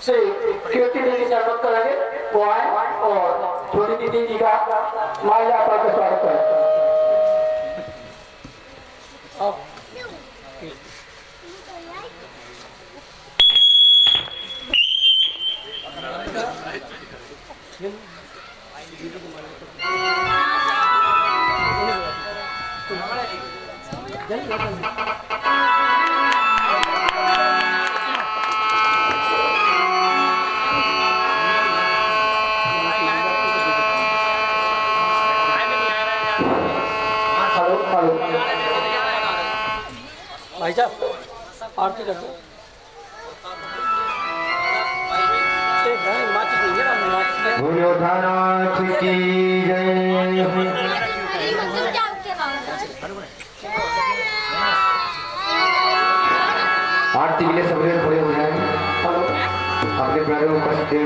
श्री कीर्ति दीदी से अनुरोध करेंगे वो आए और छोटी दीदी जी का माल्या अर्पण का स्वागत करें। भाई साहब आरती कर दो। बोलो नाथ की जय। आरती के लिए सबरे खड़े हो जाए, अपने पैरों में कष्ट दे।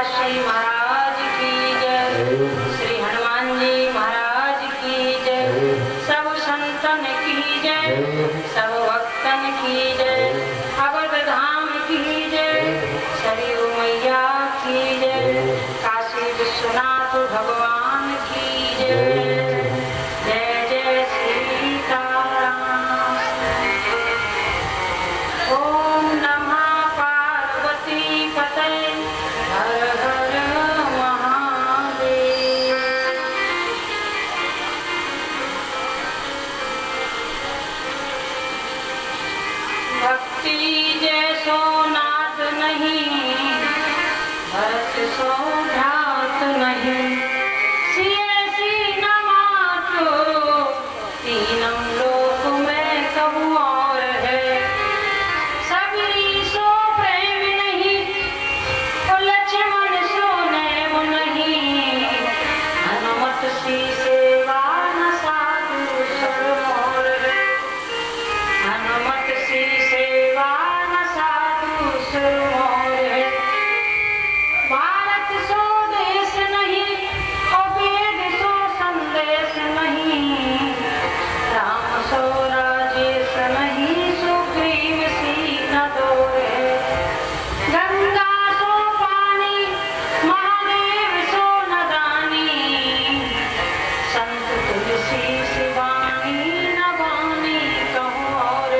तुलसीदास जी महाराज की जय, श्री हनुमान जी महाराज की जय, सब संतन की जय, सब भक्तन की जय, अवध धाम की जय, सरयू मैया की जय, काशी विश्वनाथ भगवान की जय। जय जय सीताराम। ओम नमः पार्वती पतये हर हर महादेव। भक्ति जैसो नाथ नहीं, भरत सो भ्रात नहीं, सिय सी न मातो तीनम लोक में कहूँ और है, सबरी सो प्रेम नहीं, तो लक्ष्मण सो नैव नहीं, हनुमत सी सेवा न साधु सर मोर है, हनुमत सी सेवा न साधु सर मोर है। भारत सो देश नहीं, और वेद सो संदेश नहीं, राम सो राजेश नहीं, सुग्रीव सी न दोरे, गंगा सो पानी, महादेव सो न दानी, संत तुलसी शिवानी न वाणी कहूँ और,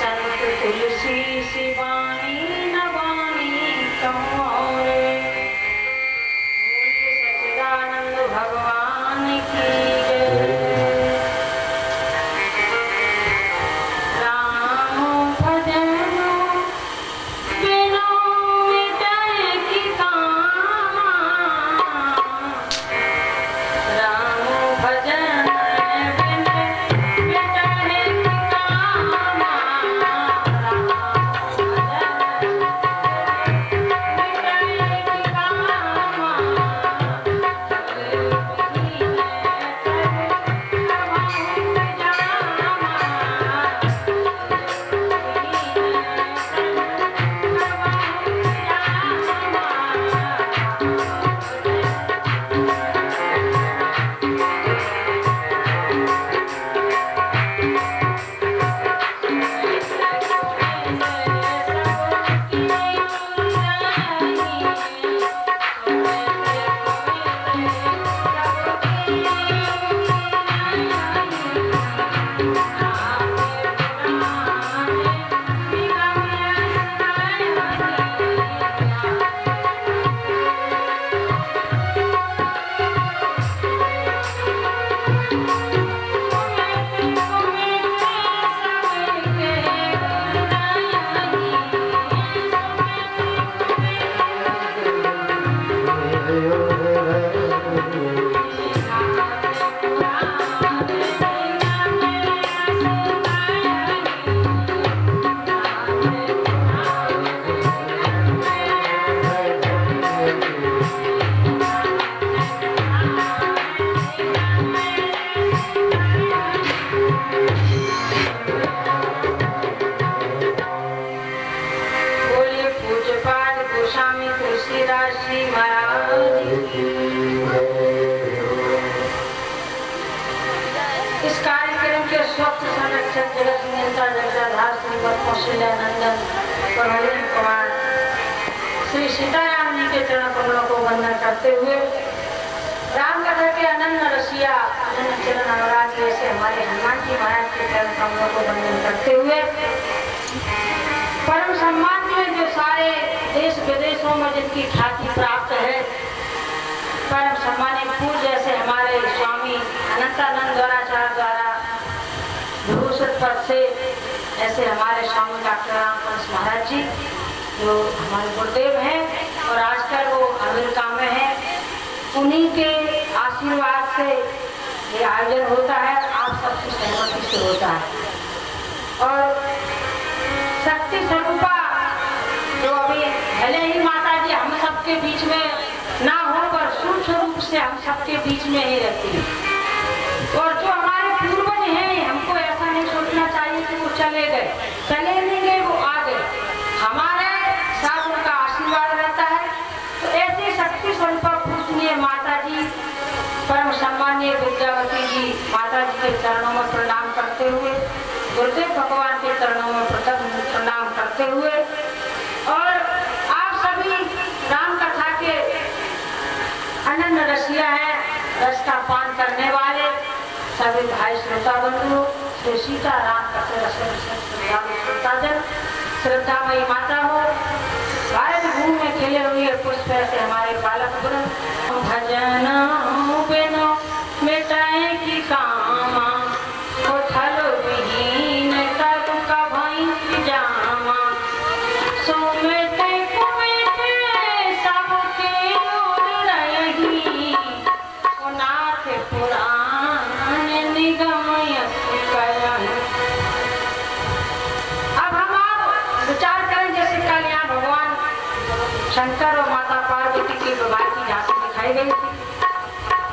संत तुलसी शिवानी न वाणी कहूँ और। बोलिए सच्चिदानंद भगवान की जय। राम भजन बिनु मिटै की कामा, राम भजन बिनु मिटै की कामा, राम भजन मिटै की कामा, बोलिए पूज्य पाठ गोस्वामी तुलसीदास जी महाराज की। इस कार्यक्रम के स्वच्छ संरक्षक जगत नियंत्रण जगदाधार श्रीमद कौशल्यानंदन प्रवीण कुमार श्री सीताराम जी के चरण कमलों को वंदन करते हुए, रामकथा के अनन्य रसिया अनन्य चरण अनुराग से हमारे हनुमान जी महाराज के चरण कमलों को वंदन करते हुए, परम सम्मान में जो सारे देश विदेशों में जिनकी ख्याति प्राप्त है, परम सम्मानित पूज्य जैसे हमारे स्वामी अनंतानंद द्वाराचार्य द्वारा भूषित पद से, ऐसे हमारे स्वामी डॉक्टर रामपंत महाराज जी जो हमारे गुरुदेव हैं और आजकल वो अमेरिका में हैं, उन्हीं के आशीर्वाद से ये आयोजन होता है, आप सबकी सहमति से होता है। और शक्ति स्वरूपा जो अभी भले ही माता जी हम सबके बीच में ना हो, पर सूक्ष्म रूप से हम सबके बीच में ही रहती है। और जो हमारे पूर्वज हैं, हमको ऐसा नहीं सोचना चाहिए कि वो चले गए, चले नहीं गए, वो आ गए, हमारे साथ उनका आशीर्वाद रहता है। तो माता जी के चरणों में प्रणाम करते हुए, गुरुदेव भगवान के चरणों में प्रणाम करते हुए, और आप सभी राम कथा के अनन्य रसिया है, रस का पान करने वाले सभी भाई श्रोता बंधु, श्री सीताराम कथा श्रोताजन, श्रद्धामयी माता हो, भारत भूमि में खेले हुए पुष्प से हमारे बालक वृंद, भजन बिनो मिटाए की कामा, उथल विहीन तब का भई जामा, सुमिते कुमिते सबके उर रही, नाथ पुराण निगम यति करहि। अब हम आप विचार करें, जैसे कल यहाँ भगवान शंकर और माता पार्वती के विवाह की झांकी दिखाई गई थी।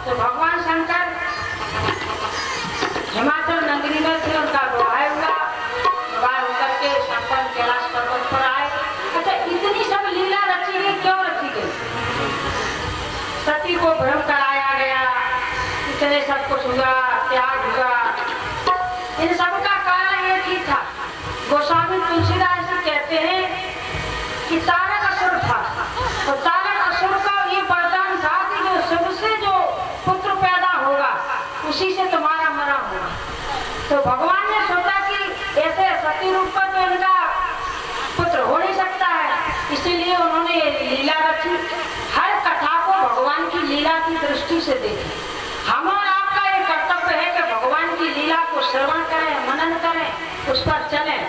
तो भगवान शंकर हिमाचल नगरी में थे, उनका विवाह हुआ, विवाह होकर के संपन्न कैलाश पर्वत पर आए। अच्छा, इतनी सब लीला रची गई, क्यों रची गई? सती को भ्रम कराया गया, इतने सब कुछ हुआ, त्याग हुआ। इन सब का कारण एक ही था। गोस्वामी तुलसीदास जी कहते हैं कि तारक असुर था, और तारक असुर का ये वरदान था कि जो सबसे जो पुत्र पैदा होगा उसी से तुम्हारा मरा होगा। तो भगवान ने सोचा कि ऐसे सती रूप पर तो इनका पुत्र हो नहीं सकता है, इसीलिए उन्होंने लीला रची। हर कथा को भगवान की लीला की दृष्टि से देखें। हम और आपका ये कर्तव्य है कि भगवान की लीला को श्रवण करें, मनन करें, उस पर चलें,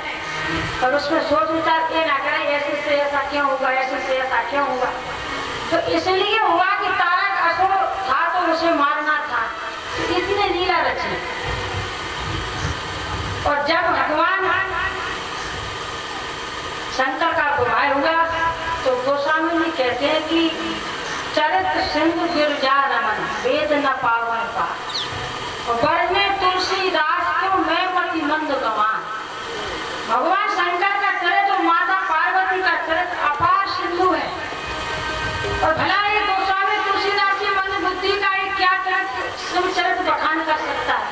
और उसमें सोच विचार ये ना करें ऐसे से ऐसा क्यों होगा, ऐसे से ऐसा क्यों होगा। तो इसलिए हुआ कि तारक असुर था तो उसे मारना था, इतनी लीला रची। और जब भगवान शंकर का विवाह हुआ तो गोस्वामी जी कहते हैं कि चरित सिंधु गिरजा रमन, वेद न पावन पा, वर में तुलसीदास को मैं पति मंद गवान। भगवान शंकर का चरित्र और माता पार्वती का चरित्र अपार सिंधु है, और भला ये गोस्वामी तुलसीदास जी मन बुद्धि का एक क्या चरित्र शिव चरित्र बखान कर सकता है।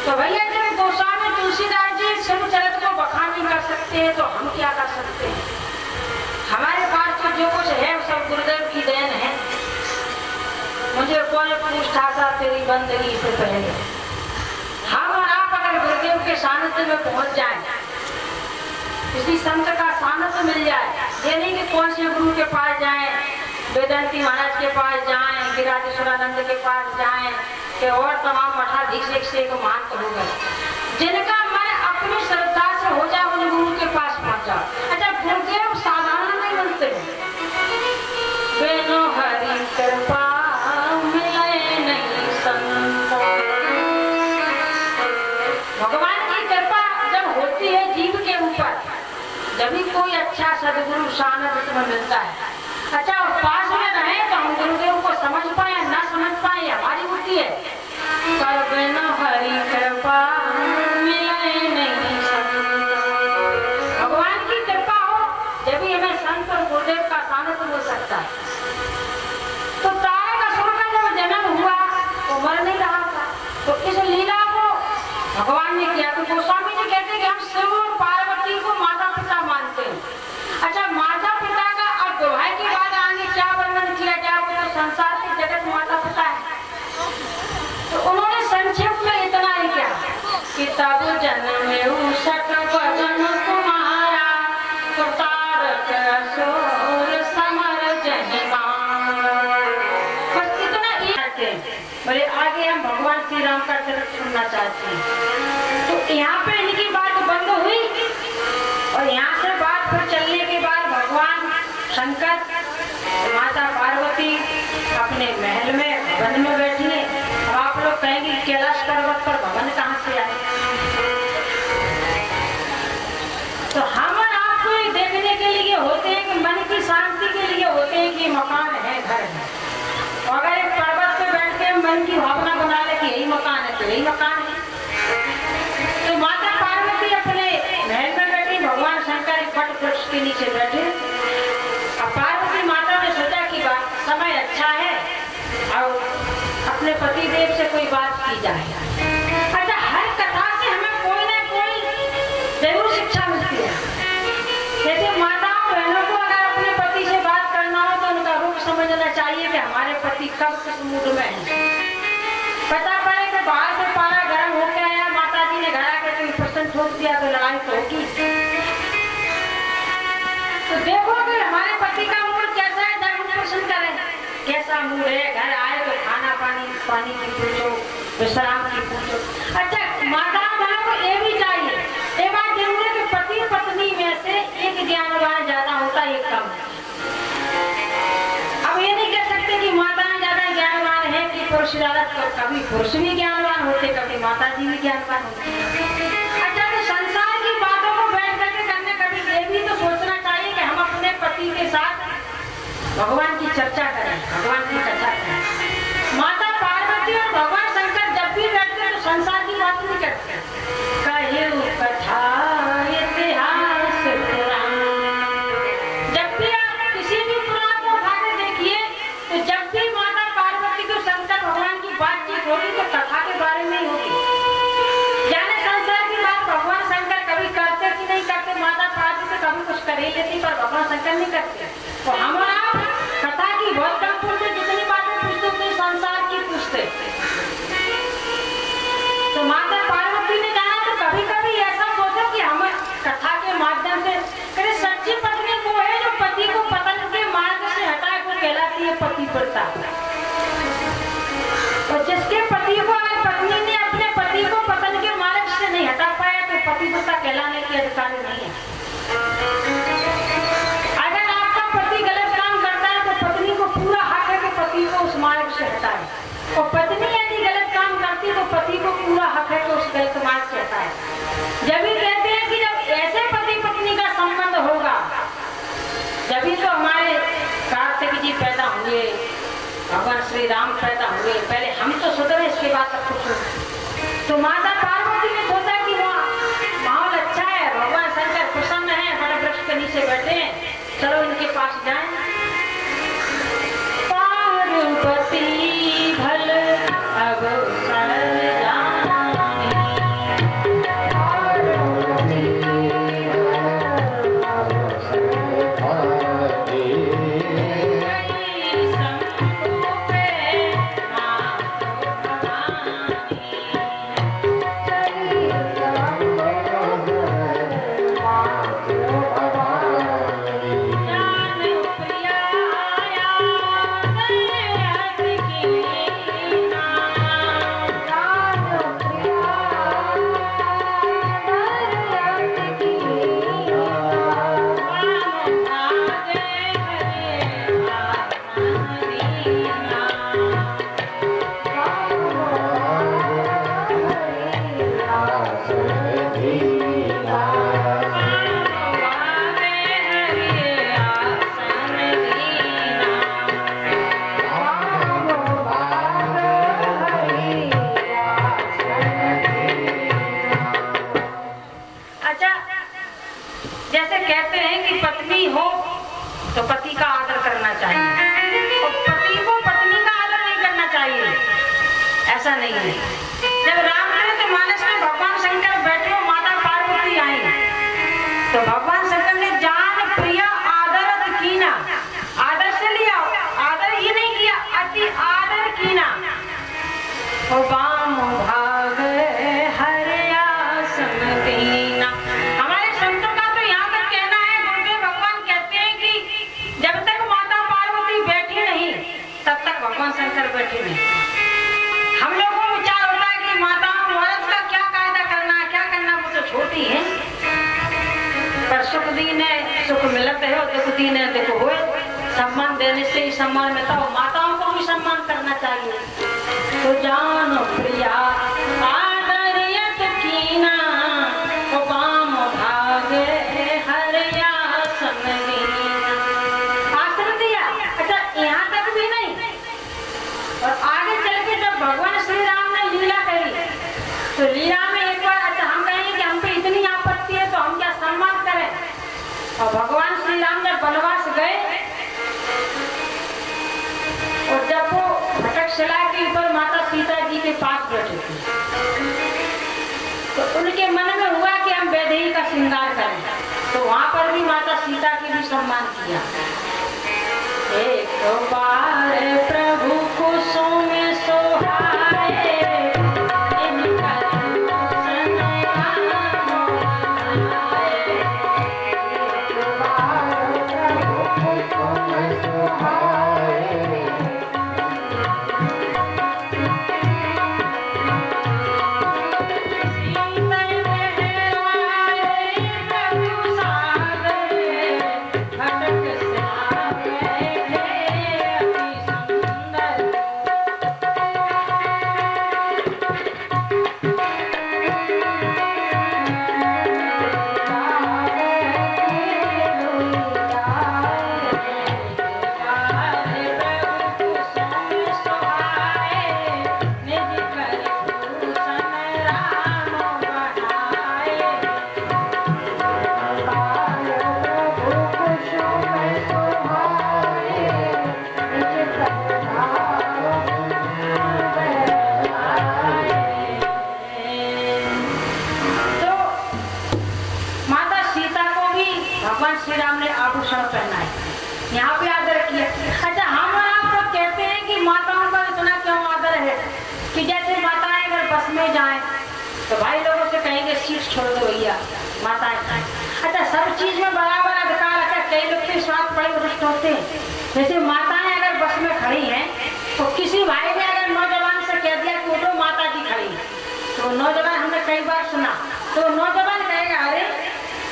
तो भैया जब गोस्वामी तुलसीदास जी शिव चरित्र को बखान नहीं कर सकते हैं तो हम क्या कर सकते हैं? हमारे पास तो जो कुछ है वो सब गुरुदेव की देन है। मुझे कौन पूछता था तेरी बंदगी से पहले। हम और आप अगर गुरुदेव के सानिध्य में पहुंच जाए, किसी संत का सानिध्य मिल जाए, ये नहीं कि कौन से गुरु के पास जाएं, वेदांती महाराज के पास जाएं, गिरिराजेश्वरानंद के पास जाएं, कि और तमाम मठाधीश से एक महंत हो गए, जिनका मन अपनी श्रद्धा से हो जाए उन गुरु के पास पहुंच जाओ। अच्छा, गुरुदेव साधारण नहीं बनते, बिनु हरि कृपा मिले नहीं संत। भगवान की कृपा जब होती है जीव के ऊपर, जब भी कोई अच्छा सदगुरु सानिध्य में मिलता है। अच्छा, पास में रहे तो हम गुरुदेव को समझ पाए ना समझ पाए हमारी बुद्धि है, पर बिनु हरि कृपा मिले नहीं संत। भगवान की कृपा हो जब भी हमें संत और गुरुदेव का सानिध्य मिल सकता है। तो तारक असुर का जब जन्म हुआ तो मर नहीं रहा था, तो इस लीला को भगवान ने किया। तो गोस्वामी जी कहते हैं कि हम शिव और पार्वती को माता पिता मानते हैं। अच्छा, माता पिता का अब विवाह के बाद आगे क्या वर्णन किया जाए, वो तो संसार के जगत माता पिता है। तो उन्होंने संक्षेप में इतना ही किया कि तब जन्म सक वचन तुम्हारा, तो तारक असुर समर जहिमान। बस इतना ही कहते हैं। बोले आगे हम भगवान श्री राम का चरित्र सुनना चाहते हैं। तो यहाँ पे इनकी बात बंद हुई, और यहाँ से बात पर चलने के बाद भगवान शंकर माता पार्वती अपने महल में वन में बैठी है। अब आप लोग कहेंगे कैलाश पर्वत पर भवन कहाँ से आए? तो हम और आपको ये देखने के लिए होते हैं कि मन की शांति के लिए होते हैं कि मकान है, घर है। और अगर एक पर्वत पे बैठ के मन की भावना बना ले कि यही मकान है तो यही मकान है। तो माता पार्वती अपने महल में बैठी, भगवान शंकर एक वट वृक्ष के नीचे बैठे। अब पार्वती माता ने सोचा कि समय अच्छा है और अपने पति देव से कोई बात की जाए। पति कब किस मूड में है। पता पड़े कि बाहर से पारा गर्म हो गया है, माता जी ने घर आकर कोई प्रश्न ठोक दिया तो लड़ाई तो होगी। तो देखो कि हमारे पति का मूड कैसा है, जब हम प्रश्न करें कैसा मूड है, घर आए तो खाना पानी की पूछो, विश्राम की पूछो। अच्छा, माता बहनों को ये भी चाहिए, ये बात जरूर है कि पति पत्नी में से एक ज्ञानवान ज्यादा होता है, एक कम। अब ये नहीं कह सकते कि माता ज्यादा ज्ञानवान है कि पुरुष ज्यादा, तो कभी पुरुष भी ज्ञानवान होते, कभी माता जी भी ज्ञानवान होते। अच्छा, तो संसार की बातों को बैठ करके करने, कभी ये भी तो सोचना चाहिए कि हम अपने पति के साथ भगवान की चर्चा करें, भगवान की कथा करें। माता पार्वती और भगवान शंकर जब भी बैठते तो संसार की बात नहीं करते। कहियो कथा इतिहास पुराण, जब भी आप किसी भी पुराण को उठा के देखिए तो जब भी माता पार्वती को शंकर भगवान की बातचीत होगी तो कथा के बारे में ही होगी। यानी संसार की बात भगवान शंकर कभी करते कि नहीं करते, माता पार्वती कभी कुछ कर ही लेती पर भगवान शंकर नहीं करते। तो हम कथा की बहुत कम पूछते, जितनी बातें पूछते उतनी संसार की पूछते। तो माता पार्वती ने जाना तो कभी कभी ऐसा सोचो कि हम कथा के माध्यम से करें। सच्ची पत्नी वो है जो पति को पतन के मार्ग से हटाए, वो कहलाती है पतिव्रता। और जिसके पति को अगर पत्नी ने अपने पति को पतन के मार्ग से नहीं हटा पाया तो पतिव्रता कहलाने की अधिकारी नहीं है। पति को उस मार्ग से हटाए, और पत्नी यदि गलत काम करती तो पति को पूरा हक है कि उस गलत मार्ग से हटाए। जब भी कहते हैं कि जब ऐसे पति पत्नी का संबंध होगा, जब भी तो हमारे कार्तिक जी पैदा हुए, भगवान श्री राम पैदा हुए। पहले हम तो सुधरे, इसके बाद सब कुछ। तो माता पार्वती ने सोचा कि माहौल अच्छा है, भगवान शंकर प्रसन्न है, बड़े वृक्ष के नीचे बैठे हैं, चलो इनके पास जाएं। पार्वती भल अब तो पति का आदर करना चाहिए और पति को पत्नी का आदर नहीं करना चाहिए, ऐसा नहीं है। जब रामचरित मानस में भगवान शंकर बैठे, माता पार्वती आई, तो भगवान शंकर ने जान प्रिय आदर कीना, आदर से लिया, आदर ये नहीं किया, अति आदर कीना। ओ बाम भाग हरिया समदीना। हमारे संतों का तो यहाँ तक कहना है, गुरुदेव भगवान कहते हैं कि जब तक माता पार्वती बैठी नहीं तब तक भगवान शंकर बैठे नहीं। हम लोगों को विचार होता है कि माता औरत का क्या कायदा करना है, क्या करना, वो तो छोटी है, पर सुख दीन है, सुख मिलत है, और दुख दीन है, देखो हुए। सम्मान देने से ही सम्मान मिलता है, माताओं को भी सम्मान करना चाहिए। तो जान प्रिया आदर यत कीना, ओ बाम भागे हरिया समदीना। आश्रय दिया। अच्छा, यहाँ तक भी नहीं, और आगे चल के जब भगवान श्री राम ने लीला करी तो लीला में एक बार, अच्छा हम कहेंगे कि हम पे इतनी आपत्ति है तो हम क्या सम्मान करें। और भगवान श्री राम जब वनवास गए और जब वो भटकशिला के ऊपर माता सीता जी के पास बैठे थे तो उनके मन में हुआ कि हम वैदेही का श्रृंगार करें, तो वहां पर भी माता सीता की भी सम्मान किया। एक बार प्रभु भगवान श्री राम ने आभूषण पहना है, यहाँ पे आदर किया। अच्छा, हम और आप लोग कहते हैं कि माताओं का इतना क्यों आदर है कि जैसे माताएं अगर बस में जाएं तो भाई लोगों से कहेंगे सीट छोड़ दो भैया, माताएं। अच्छा, सब चीज में बराबर अधिकार है। कई लोग के स्वार्थ बड़े भ्रष्ट होते हैं। जैसे माताएं अगर बस में खड़ी हैं तो किसी भाई ने अगर नौजवान से कह दिया कि उठो माता जी खड़ी, तो नौजवान, हमने कई बार सुना, तो नौजवान कहेगा अरे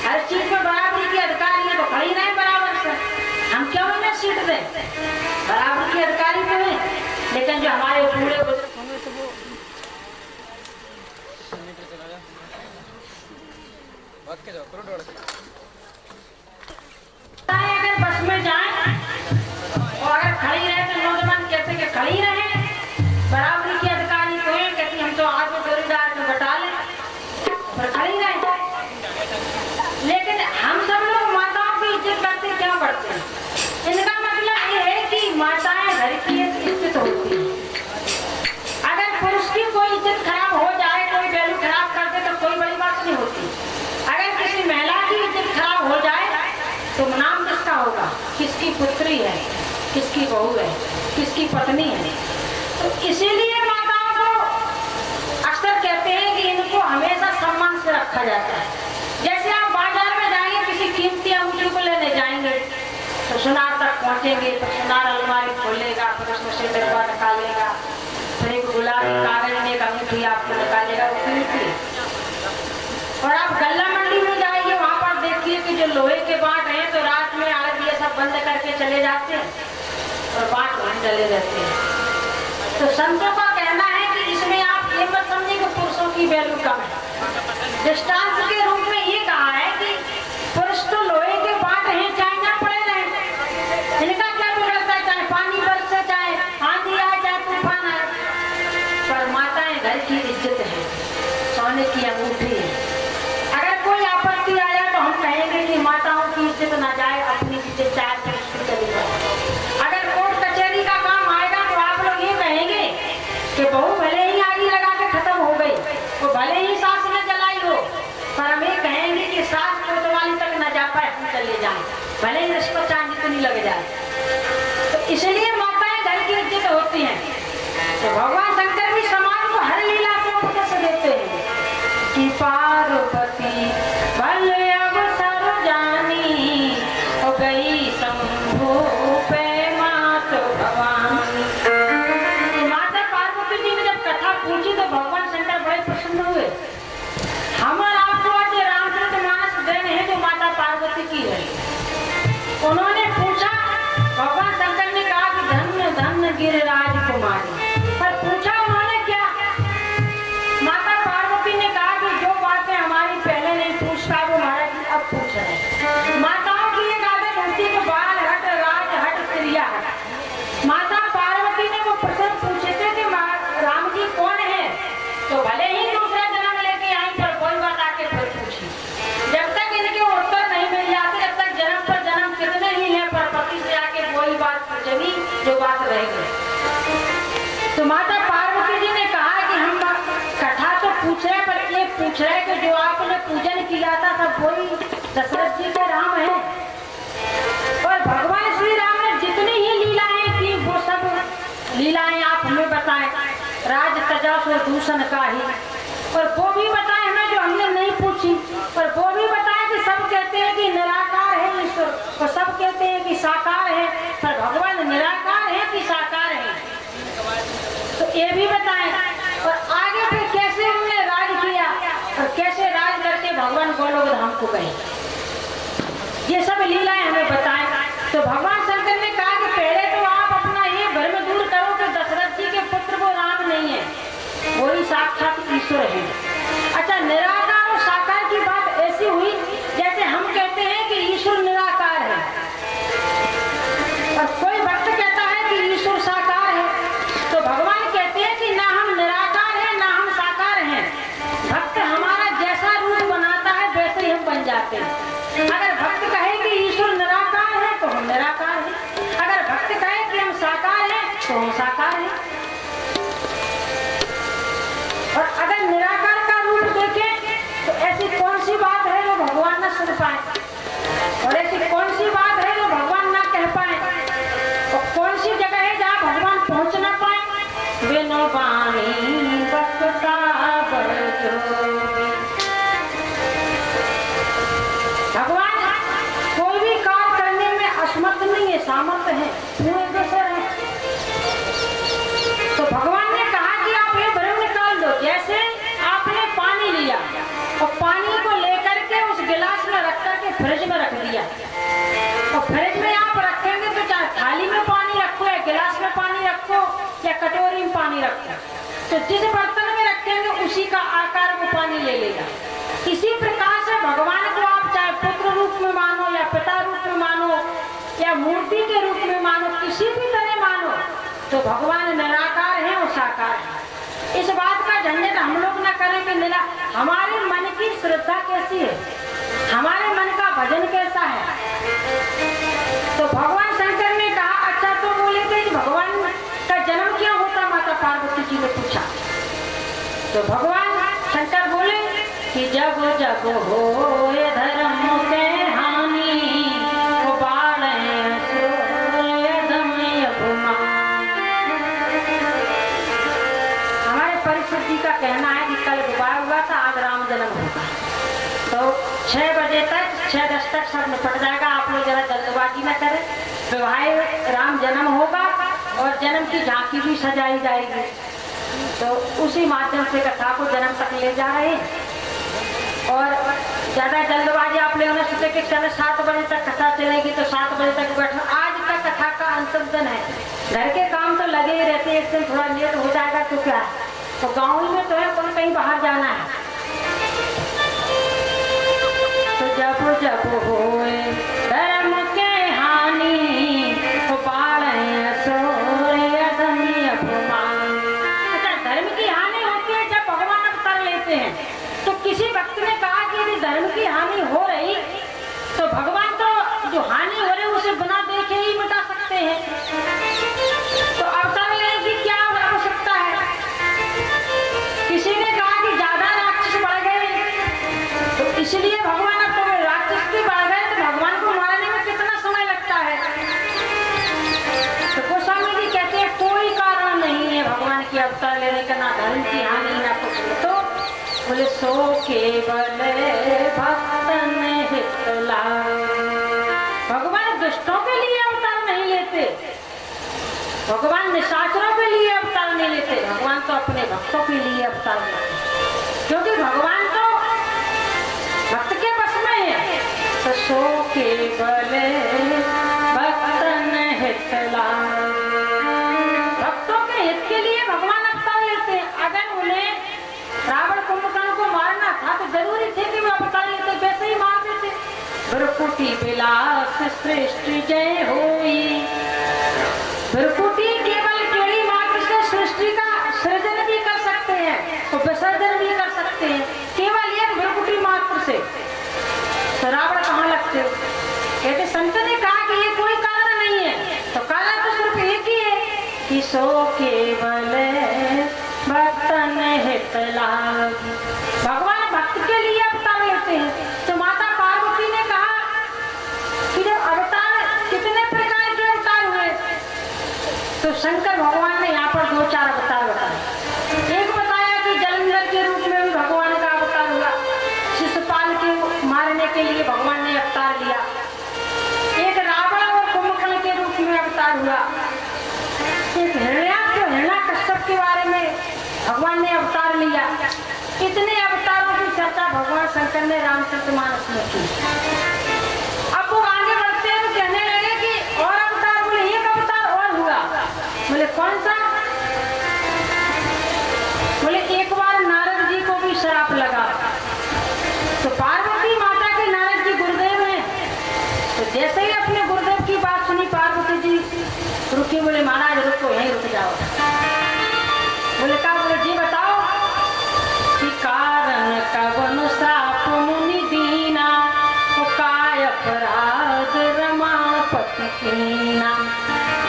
हर चीज में बराबरी की अधिकारी है तो खड़ी नहीं बराबर से, हम क्यों इन्हें सीट दें? बराबर की अधिकारी तो है। लेकिन जो हमारे बूढ़े बुजुर्ग होंगे तो वो अगर बस में जाए और अगर खड़ी रहे तो नौजवान कहते कि खड़ी रहे, बराबरी की अधिकारी तो है, कहती हम तो आगे जोड़ीदार में बटा लें पर खड़ी रहे। लेकिन हम सब लोग माताओं की इज्जत करते क्यों करते हैं? इनका मतलब ये है कि माताएं घर की इज्जत होती है। अगर पुरुष की कोई इज्जत खराब हो जाए, कोई वैल्यू खराब कर दे तो कोई बड़ी बात नहीं होती। अगर किसी महिला की इज्जत खराब हो जाए तो नाम किसका होगा? किसकी पुत्री है, किसकी बहू है, किसकी पत्नी है। तो इसीलिए माताओं को अक्सर कहते हैं कि इनको हमेशा सम्मान से रखा जाता है। जैसे आप बाजार में जाएंगे, किसी कीमती अंगूठी को लेने जाएंगे तो सुनार तक पहुंचेंगे तो सुनार अलमारी खोलेगा, फिर उसमें से डब्बा निकालेगा, फिर एक गुलाबी कागज में एक अंगूठी आपको निकालेगा, वो कीमती। और आप गल्ला मंडी में जाइए, वहां पर देखिए कि जो लोहे के बाट हैं तो रात में आग ये सब बंद करके चले जाते हैं और बाट वहीं डले रहते हैं। तो संतों का कहना है कि इसमें आप ये मत समझिए कि पुरुषों की वैल्यू कम है। दृष्टांत के रूप में ये कहा है कि पुरुष तो लोहे के बाट हैं, चाहे ना पड़े रहे, इनका क्या बिगड़ता है, चाहे पानी बरसे, चाहे आंधी आए, चाहे तूफान आए। पर माताएं घर की इज्जत है, सोने की अंगूठी है। अगर कोई आपत्ति आया तो हम कहेंगे कि माताओं की इज्जत ना जाए, अपनी इज्जत चाहे पुरुष की चली जाए। अगर कोर्ट कचहरी का काम आएगा तो आप लोग ये कहेंगे कि बहू भले ही आगी लगा के खत्म हो गई, वो भले ही सास न जलाई हो, पर हम ये कहेंगे कि सास कोतवाली तक न जा पाए, हम चले जाएं, भले ही रिश्वत चांदी तो नहीं लग जाए। तो इसलिए माताएं घर की इज्जत होती हैं। तो भगवान शंकर भी समाज को हर लीला से उपदेश देते हैं कि पार्वती भल अवसर जानी हो गई शंभु पे मात भवानी। माता पार्वती जी ने जब कथा पूछी तो भगवान शंकर बड़े प्रसन्न हुए। हम और आपको आज रामचरितमानस देन है जो माता पार्वती की है। उन्होंने पूछा, भगवान शंकर ने कहा कि धन्य धन्य गिरिराज कुमारी, पर पूछा उन्होंने क्या? माता पार्वती ने कहा कि जो बातें हमारी पहले नहीं पूछ पाए वो महाराज जी अब पूछ रहे हैं। माताओं की एक आदत होती है कि बाल हट, राज हट, क्रिया हट। माता पार्वती ने वो प्रश्न पूछे थे कि राम जी कौन है, तो भले ही दूसरा जन्म लेके आई पर कोई बात आके फिर पूछी। जब तक इनके उत्तर नहीं मिल जाते तब तक जन्म पर जन्म कितने ही है, पर पति से आके वही बात पूछेगी जो बात रह गई। तो माता पार्वती जी ने कहा कि हम कथा तो पूछ रहे पर ये पूछ रहे कि जो आपने पूजन किया था सब वही दशरथ जी के राम है। और भगवान श्री राम ने जितनी ही लीलाएं की वो सब लीलाएं आप बताएं राज तजा सो दूषण का ही, और वो भी बताएं हमें जो हमने नहीं पूछी, और वो भी बताएं कि सब कहते हैं कि निराकार है ईश्वर, और सब कहते हैं कि साकार है, पर भगवान निराकार है कि साकार है, तो ये भी बताएं। और आगे फिर कैसे उन्होंने राज किया और कैसे राज करके भगवान गोलोक धाम को गए, ये सब लीलाएं हमें बताएं। तो भगवान शंकर ने कहा कि पहले तो आप अपना ये भ्रम दूर करो कि दशरथ जी के पुत्र वो राम नहीं है, वही साक्षात ईश्वर है। अच्छा, निराकार और साकार की बात ऐसी हुई जैसे हम कहते हैं कि ईश्वर निराकार है और कोई भक्त कहता है कि ईश्वर साकार है, तो भगवान कहते हैं कि ना हम निराकार हैं ना हम साकार हैं, भक्त हमारा जैसा रूप बनाता है वैसे ही हम बन जाते हैं। अगर भक्त कहे कि ईश्वर निराकार है तो हम निराकार हैं, अगर भक्त कहे कि हम साकार हैं तो हम साकार हैं। और अगर निराकार का रूप देखें तो ऐसी कौन सी बात है जो भगवान न सुन पाए, और ऐसी कौन सी बात है जो भगवान न कह पाए, और कौन सी जगह है जहाँ भगवान पहुंच न पाए। बिनु बानी बसता भगवान कोई भी कार्य करने में असमर्थ नहीं है, सामर्थ्य है, पूरे देशर है। तो भगवान ने कहा कि आप ये भ्रम निकाल दो, जैसे आपने पानी लिया और पानी को लेकर के उस गिलास में रख करके फ्रिज में रख दिया, और फ्रिज में आप रखेंगे तो चाहे थाली में पानी रखो या गिलास में पानी रखो या कटोरी में पानी रखो, तो जिस बर्तन में रखेंगे उसी का आकार वो पानी ले लेगा। इसी प्रकार से भगवान को आप चाहे पुत्र रूप में मानो या पिता रूप में मानो या मूर्ति के रूप में मानो, किसी भी तरह मानो, तो भगवान निराकार है और साकार है। इस बात का झंझट हम लोग न करें कि हमारे मन की श्रद्धा कैसी है, हमारे मन का भजन कैसा है। तो भगवान शंकर ने कहा अच्छा तो बोले कि भगवान का जन्म क्यों होता, माता पार्वती जी ने पूछा। तो भगवान शंकर बोले कि जब जब हो धर्म के हानि वो बाढ़ हमारे परिषद जी का कहना है कि कल विवाह हुआ था, आज राम जन्म होगा, तो 6 बजे तक 6:10 तक सब निपट जाएगा। आप लोग जरा जल्दबाजी न करें, विवाह राम जन्म होगा और जन्म की झांकी भी सजाई जाएगी, तो उसी माध्यम से कथा को जन्म तक ले जा रहे हैं। और ज्यादा जल्दबाजी आप लोगों ने सोचे कि चले 7 बजे तक कथा चलेगी तो 7 बजे तक बैठना, आज का कथा का अंतिम दिन है, घर के काम तो लगे ही रहते, एक दिन थोड़ा लेट हो जाएगा तो क्या, तो गाँव में तो है कहीं बाहर जाना है। तो जब जब होए धर्म के हानि तो अच्छा, धर्म की हानि होती है जब भगवान अवतार लेते हैं। तो किसी भक्त ने कहा कि यदि धर्म की हानि हो रही तो भगवान तो जो हानि हो रही उसे बिना देखे ही मिटा सकते हैं, तो अवतार लेने की क्या आवश्यकता है। किसी ने कहा कि ज्यादा राक्षस बढ़ गए तो इसलिए भगवान अब तो राक्षस भी बढ़ गए तो भगवान को मारने में कितना समय लगता है। तो गोस्वामी जी कहते हैं कोई कारण नहीं है भगवान की अवतार लेने का, ना धर्म की हानि ना कुछ। तो बोले सो केवल भक्तन हित लाभ, भगवान दुष्टों के लिए अवतार नहीं लेते, भगवान निशाचरों के लिए अवतार नहीं लेते, भगवान तो अपने भक्तों के लिए अवतार लेते, क्योंकि भगवान तो भक्त के बस में है। तो सो केवल भक्तन हित लाभ, भक्तों के हित के लिए भगवान अवतार लेते हैं। अगर उन्हें रावण कुंभकर्ण को मारना था तो जरूरी थे कि वो अवतार लेते, वैसे ही मार देते। भ्रुकुटी विलास सृष्टि जय होई, भ्रुकुटी केवल टेढ़ी मात्र से सृष्टि का सृजन भी कर सकते हैं और विसर्जन भी कर सकते हैं, केवल एक भ्रुकुटी मात्र से। तो रावण कहाँ लगते हो? कहते संत ने कहा कि ये कोई कारण नहीं है, तो कारण तो सिर्फ एक ही है कि सो केवल भक्तन हित लाभ, भगवान भक्त के लिए अवतार लेते हैं। तो माता पार्वती ने कहा कि जब अवतार कितने प्रकार के अवतार हुए, तो शंकर भगवान ने यहाँ पर 2-4 अवतार बताए। रामचरितमानस में की। अब वो आगे बढ़ते हैं तो कहने लगे कि और अवतार, बोले एक अवतार और हुआ। बोले कौन सा? बोले एक बार नारद जी को भी श्राप लगा, तो पार्वती माता के नारद जी गुरुदेव हैं, तो जैसे ही अपने गुरुदेव की बात सुनी पार्वती जी रुकी, बोले महाराज रुको, यहीं रुक जाओ। बोले क्या? बोले जी बताओ कि कारण कवन श्राप मुनि दीना, काय अपराध रमापति कीना।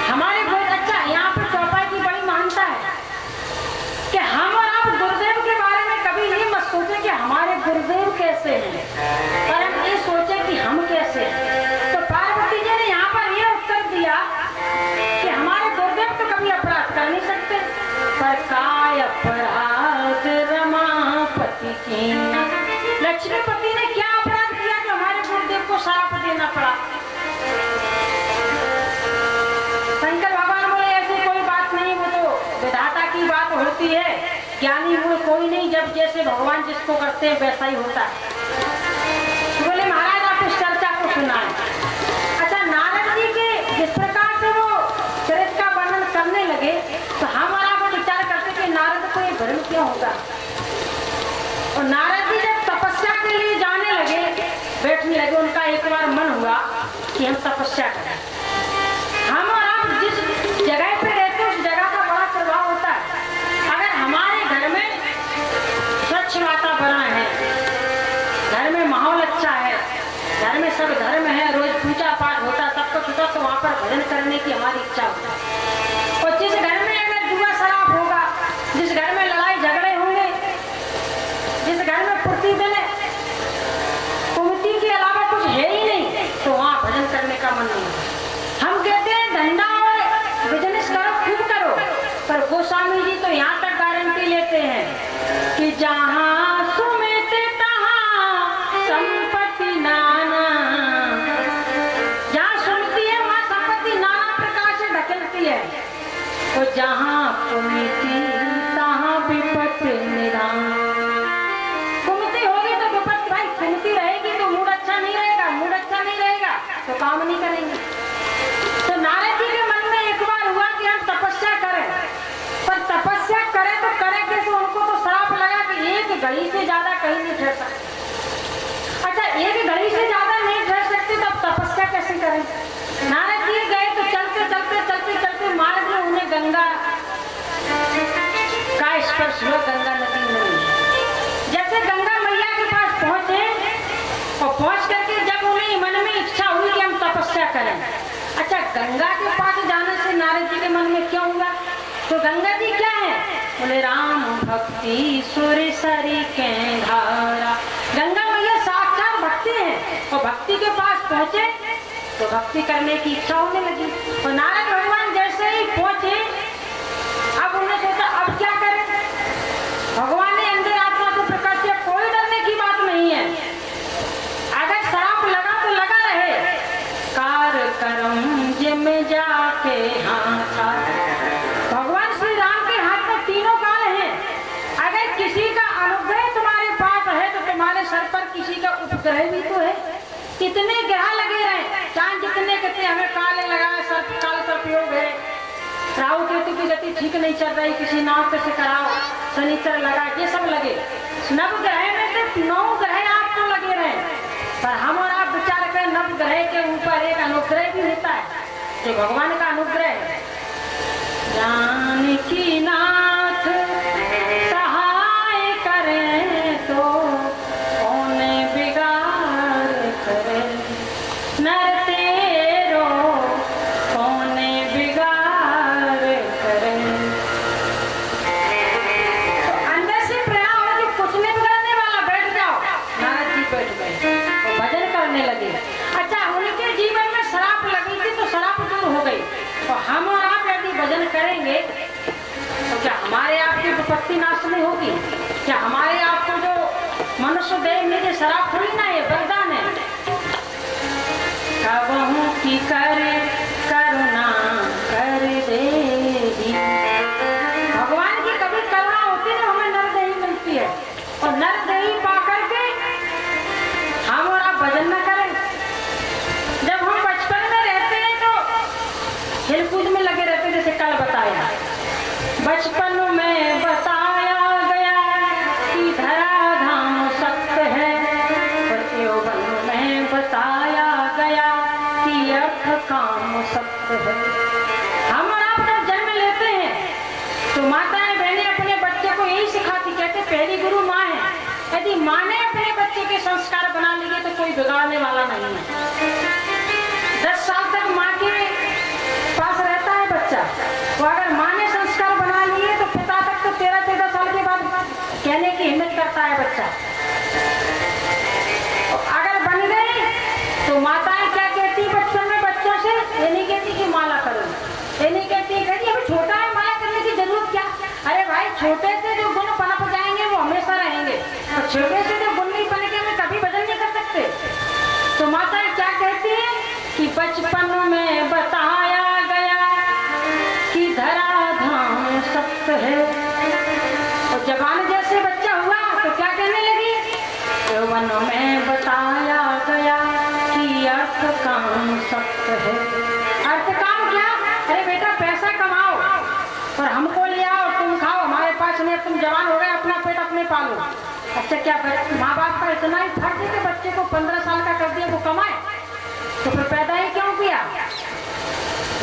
हमारे बहुत अच्छा यहाँ पर चौपाई की बड़ी महानता है कि हम और आप गुरुदेव के बारे में कभी ये मत सोचे कि हमारे गुरुदेव कैसे हैं, पर हम ये सोचे कि हम कैसे हैं। तो पार्वती जी ने यहाँ पर ये उत्तर दिया कि हमारे गुरुदेव तो कभी अपराध कर नहीं सकते, पर काय अपराध रमापति कीना। लक्ष्मीपति ने क्या अपराध किया कि हमारे गुरुदेव को श्राप देना पड़ा? शंकर भगवान बोले ऐसी कोई बात नहीं, वो तो विधाता की बात होती है, ज्ञानी हुए कोई नहीं, जब जैसे भगवान जिसको करते हैं वैसा ही होता है। तो बोले महाराज आप इस चर्चा को सुनाएं। अच्छा, नारद जी के जिस प्रकार से वो चरित्र का वर्णन करने लगे, तो हम और आप विचार करते कि नारद को ये भ्रम क्यों होगा। और नारद जी जब तपस्या के लिए जाने लगे, बैठने लगे, उनका एक बार मन हुआ कि हम तपस्या करें। हम और आप जिस जगह पे रहते हैं उस जगह का बड़ा प्रभाव होता है। अगर हमारे घर में स्वच्छ वातावरण है, घर में माहौल अच्छा है, घर में सब धर्म है, रोज पूजा पाठ होता, सब कुछ होता, तो वहाँ पर भजन करने की हमारी इच्छा होती है। और जिस घर में अगर जुआ शराब होगा, जिस घर में लड़ाई झगड़े होंगे, जिस घर में प्रतिदिन कुमति के अलावा कुछ है ही नहीं, तो वहाँ भजन करने का मन नहीं। हम कहते हैं धंधा और बिजनेस करो, खूब करो, पर गोस्वामी जी तो यहाँ तक गारंटी लेते हैं कि जहाँ सुमित तहाँ संपत्ति नाना। जहाँ सुनती है वहाँ संपत्ति नाना प्रकार से ढकेलती है, और जहाँ कुमिति तहाँ विपत्ति निदान। कुमिति होगी तो विपत्ति, भाई कुमिति रहेगी तो मूड अच्छा नहीं रहेगा, मूड अच्छा नहीं रहेगा तो काम नहीं करेंगे। तो नारद जी के मन में एक बार हुआ कि हम तपस्या करें, पर तपस्या करें तो करें कैसे? उनको तो श्राप लगा कि एक घड़ी से ज्यादा कहीं नहीं ठहर सकते। अच्छा, एक घड़ी से ज्यादा नहीं ठहर सकते तो अब तपस्या कैसे करें? नारद जी गए तो चलते चलते चलते चलते मार्ग में उन्हें गंगा का स्पर्श हुआ, गंगा नदी में। जैसे गंगा मैया के पास पहुंचे और पहुंच करके जब उन्हें मन में इच्छा हुई कि हम तपस्या करें। अच्छा, गंगा के पास जाने से नारद जी के मन में क्या हुआ? तो गंगा जी क्या है? बोले राम भक्ति सूर्य सरी के धारा। गंगा मैया साक्षात भक्ति है, और भक्ति के पास पहुंचे तो भक्ति करने की इच्छा होने लगी। और नारद भगवान जैसे ही पहुंचे, अब उन्हें सोचा अब क्या करें। भगवान ने अंदर आत्मा से प्रकाश किया, कोई डरने की बात नहीं है, अगर श्राप लगा तो लगा रहे, कार करम जिम जाके हाथा। भगवान श्री राम के हाथ में तीनों काल हैं। अगर किसी का अनुग्रह तुम्हारे पास है तो तुम्हारे सर पर किसी का उपग्रह भी तो है। कितने ग्रह लगे रहे, चांद जितने कहते हमें काले लगाए, काल सर्पयोग है, राहु केतु की गति ठीक नहीं चल रही, किसी नाव पे से कराओ, शनिचर लगा, ये सब लगे। नवग्रह में से 9 ग्रह आपको लगे रहे, पर हम और आप विचार करें नवग्रह के ऊपर एक अनुग्रह भी होता है जो भगवान का अनुग्रह है। जानकी नाथ सहाय करें तो कौन बिगाड़ करे, नर तेरो कौन बिगाड़ करे। तो अंदर से प्रेरणा हो कि कुछ नहीं बिगाड़ने वाला, बैठ जाओ। नारद जी बैठ गए, वो भजन करने लगे। अच्छा, उनके जीवन में श्राप लगी थी तो श्राप दूर हो गई। और हम और आप यदि भजन करेंगे तो क्या हमारे आपकी विपत्ति नाश नहीं होगी? क्या हमारे आपको जो मनुष्य देह में श्राप थोड़ी ना, ये वरदान है। कबहू की करे करुणा कर दे, भगवान की कभी करुणा होती है, हमें नरदेही मिलती है, और नरदेही पा करके यदि माँ ने अपने बच्चे के संस्कार बना लिए तो कोई बिगाड़ने वाला नहीं है। 10 साल तक माँ के पास रहता है बच्चा, तो अगर माँ ने संस्कार बना लिए तो पिता तक तो 13-14 साल के बाद कहने की हिम्मत करता है बच्चा। अगर बन गए तो माताएं क्या कहती बचपन में बच्चों से, ये नहीं कहती कि माला करो, ये नहीं कहती अभी छोटा है माला करने की जरूरत क्या। अरे भाई, छोटे से जो गुण पनप जाएंगे वो हमेशा रहेंगे, और छोटे से जो गुण नहीं पनके हम कभी बदल नहीं कर सकते। तो माताएं क्या कहती है कि बचपन में बताया गया कि धरा धाम सख्त है। और जवान जैसे बच्चा हुआ तो क्या कहने लगी, यौवन में बताया गया कि अर्थ काम सख्त है। अर्थ काम क्या? अरे बेटा, पैसा कमाओ और हमको ले आओ, तुम खाओ, हमारे पास नहीं, तुम जवान हो गए, अपना पेट अपने पालो। अच्छा, क्या माँ बाप का इतना ही फर्ज है कि बच्चे को 15 साल का कर दिया वो कमाए, तो फिर पैदा ही क्यों किया?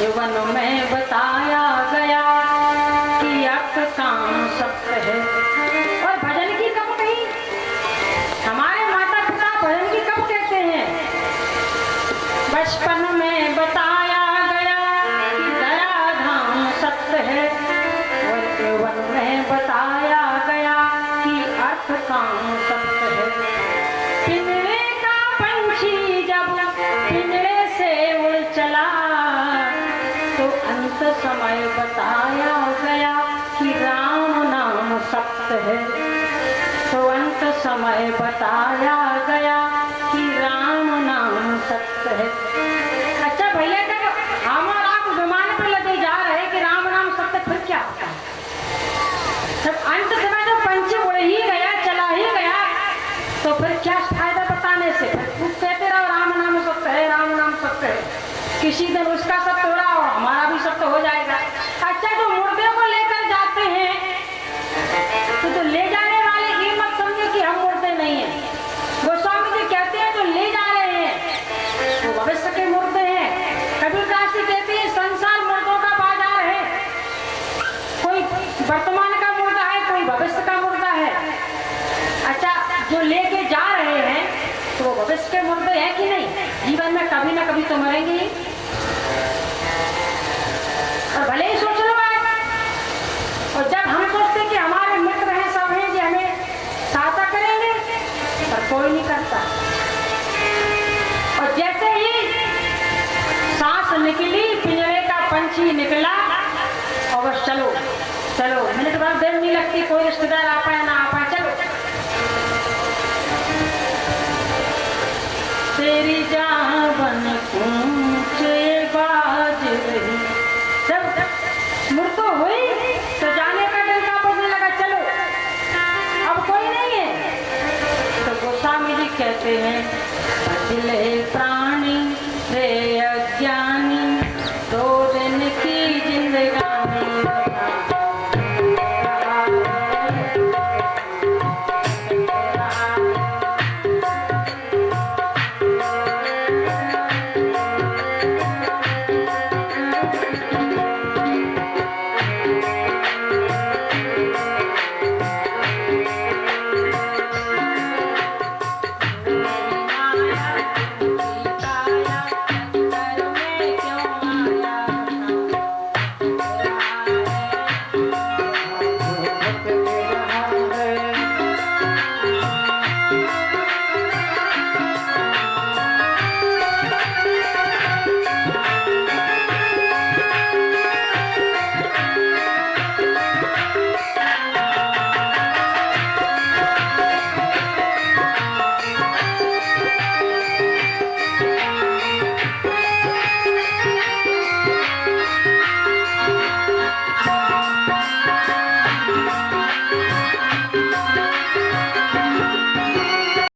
यौवन में बताया गया कि अर्थ काम सख्त है। और भजन की कब कही? हमारे माता पिता भजन की कब कहते हैं? बचपन में बताया गया कि धरा धाम सत्य है, और यौवन में बताया गया कि अर्थ काम सत्य है। पिंजरे का पंछी जब पिंजरे से उड़ चला तो अंत समय बताया गया कि राम नाम सत्य है। तो अंत समय बताया गया कि राम नाम सत्य है। अच्छा भैया, जब हम और आप विमान पे लगे जा रहे कि राम नाम सत्य, फिर क्या होता है? जब अंत समय जब पंछी उड़ ही गया, चला ही गया, तो फिर क्या फायदा बताने से? फिर कहते रहो राम नाम सत्य है, राम नाम सत्य है। किसी दिन उसका सत्य हो रहा और हमारा भी सत्य हो जाएगा। अच्छा, जो मुर्दे को लेकर जाते हैं तो ले जाने वाले ये मत समझे कि हम मुर्दे नहीं हैं। गोस्वामी जी कहते हैं जो ले जा रहे हैं वो भविष्य के मुर्दे हैं। कबीरदास जी कहते हैं संसार मुर्दों का बाजार है, कोई वर्तमान का मुर्दा है, कोई भविष्य का मुर्दा है। अच्छा, जो लेके जा रहे हैं तो वो भविष्य के मुर्दे हैं कि नहीं? जीवन में कभी ना कभी तो मरेंगे ही, और भले ही सोच लो आप। और जब हम सोचते कि हमारे मित्र हैं, सब हैं जो हमें सहायता करेंगे, पर कोई नहीं करता। और जैसे ही सांस निकली, पिंजरे का पंछी निकला और बस चलो चलो, मिनट भर देर नहीं लगती, कोई रिश्तेदार आ पाए ना आ पाए, चलो। तेरी जहाँ बन ऊंचे बाज रही, जब मृत्यु हुई तो जाने का डंका बजने लगा, चलो अब कोई नहीं है। तो गोस्वामी जी कहते हैं, दिल प्राण